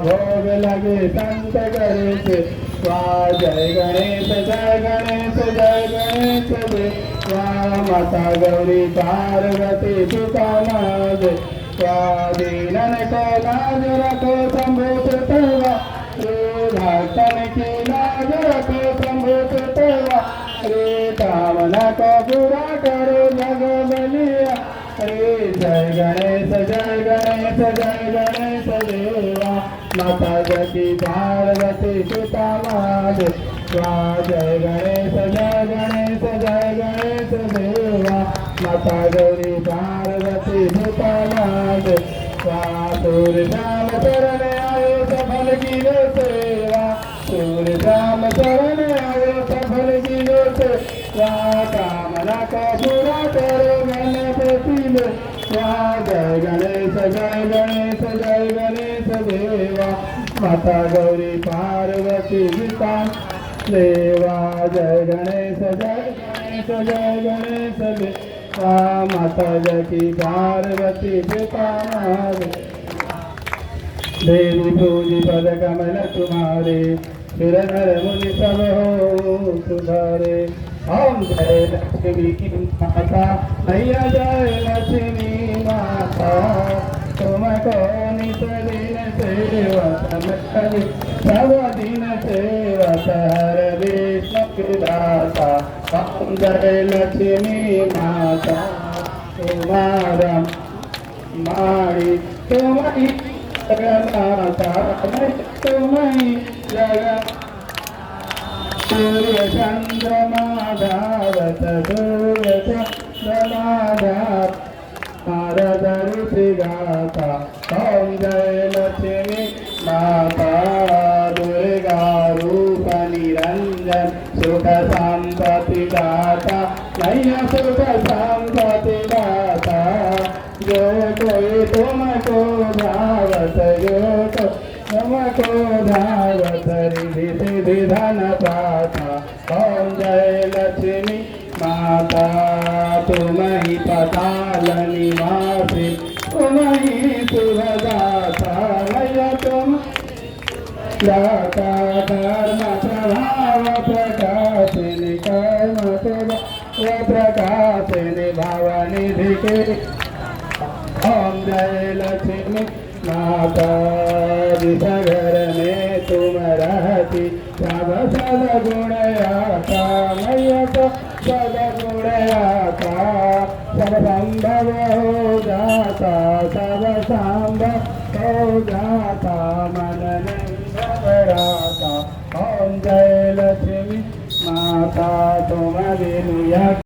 भोग लगे संत करे सेवा। जय गणेश जय गणेश जय गणेश देवा। माता गौरी पार्वती पिता महादेवा। दीनन को लाज रखो शंभु सुतवा। रे भक्तन की लाज रखो शंभु सुतवा। रे कामना को पूरा करो जग बलिया। रे जय गणेश जय गणेश जय गणेश देवा। माता जकी पार्वती पिता महादेवा। जय गणेश जय गणेश जय गणेश देवा। माता गौरी पार्वती पिता महादेवा। सूर्य श्याम शरण आयो सफल की सेवा। सूर्य श्याम शरण आयो सफल की सेवा। कामना को पूरा करो गणपति देवा। जय गणेश जय गणेश जय गणेश देवा। माता गौरी पार्वती पिता देवा। जय गणेश जय गणेश जय गणेश देवा। माता जकी पार्वती पिता देवी पूजी पद कमल तुम्हारे। सिर नर मुनि सब हो सुधारे। ओम जय लक्ष्मी माता मैया जय लक्ष्मी माता। तुमको नित दिन सेवत करी सब दिन सेवत हर विष्णु दाता। ओम जय लक्ष्मी माता तुम्हारा मारी तुम्हारी जगन्नाथा तुम्हारी जगत। सूर्य चंद्रमा धावत सूर्य चंद्रमा धावत नारद ऋषि गाथा। ओम जय लक्ष्मी माता दुर्गा रूप निरंजन सुख संपत्ति दाता। मैया सुख संपत्ति दाता। जो कोई तुमको धावत जो तो तुमको धावत रिधि सिद्धि धन पाता। ओम जय लक्ष्मी माता तुम ही पाताल निवासी तुम ही सुभदाता। मैया तुम दाता धर्म प्रभाव प्रकाशिनी कर्म प्रकाशिनी भाव निधि के। ओम जय लक्ष्मी माता जिस घर में तुम रहती सब सदगुण आता। मैया तो सदगुण आता। सब संभव हो जाता सब संभव हो जाता मन नहीं घबराता। ओम जय लक्ष्मी माता तुम बिनु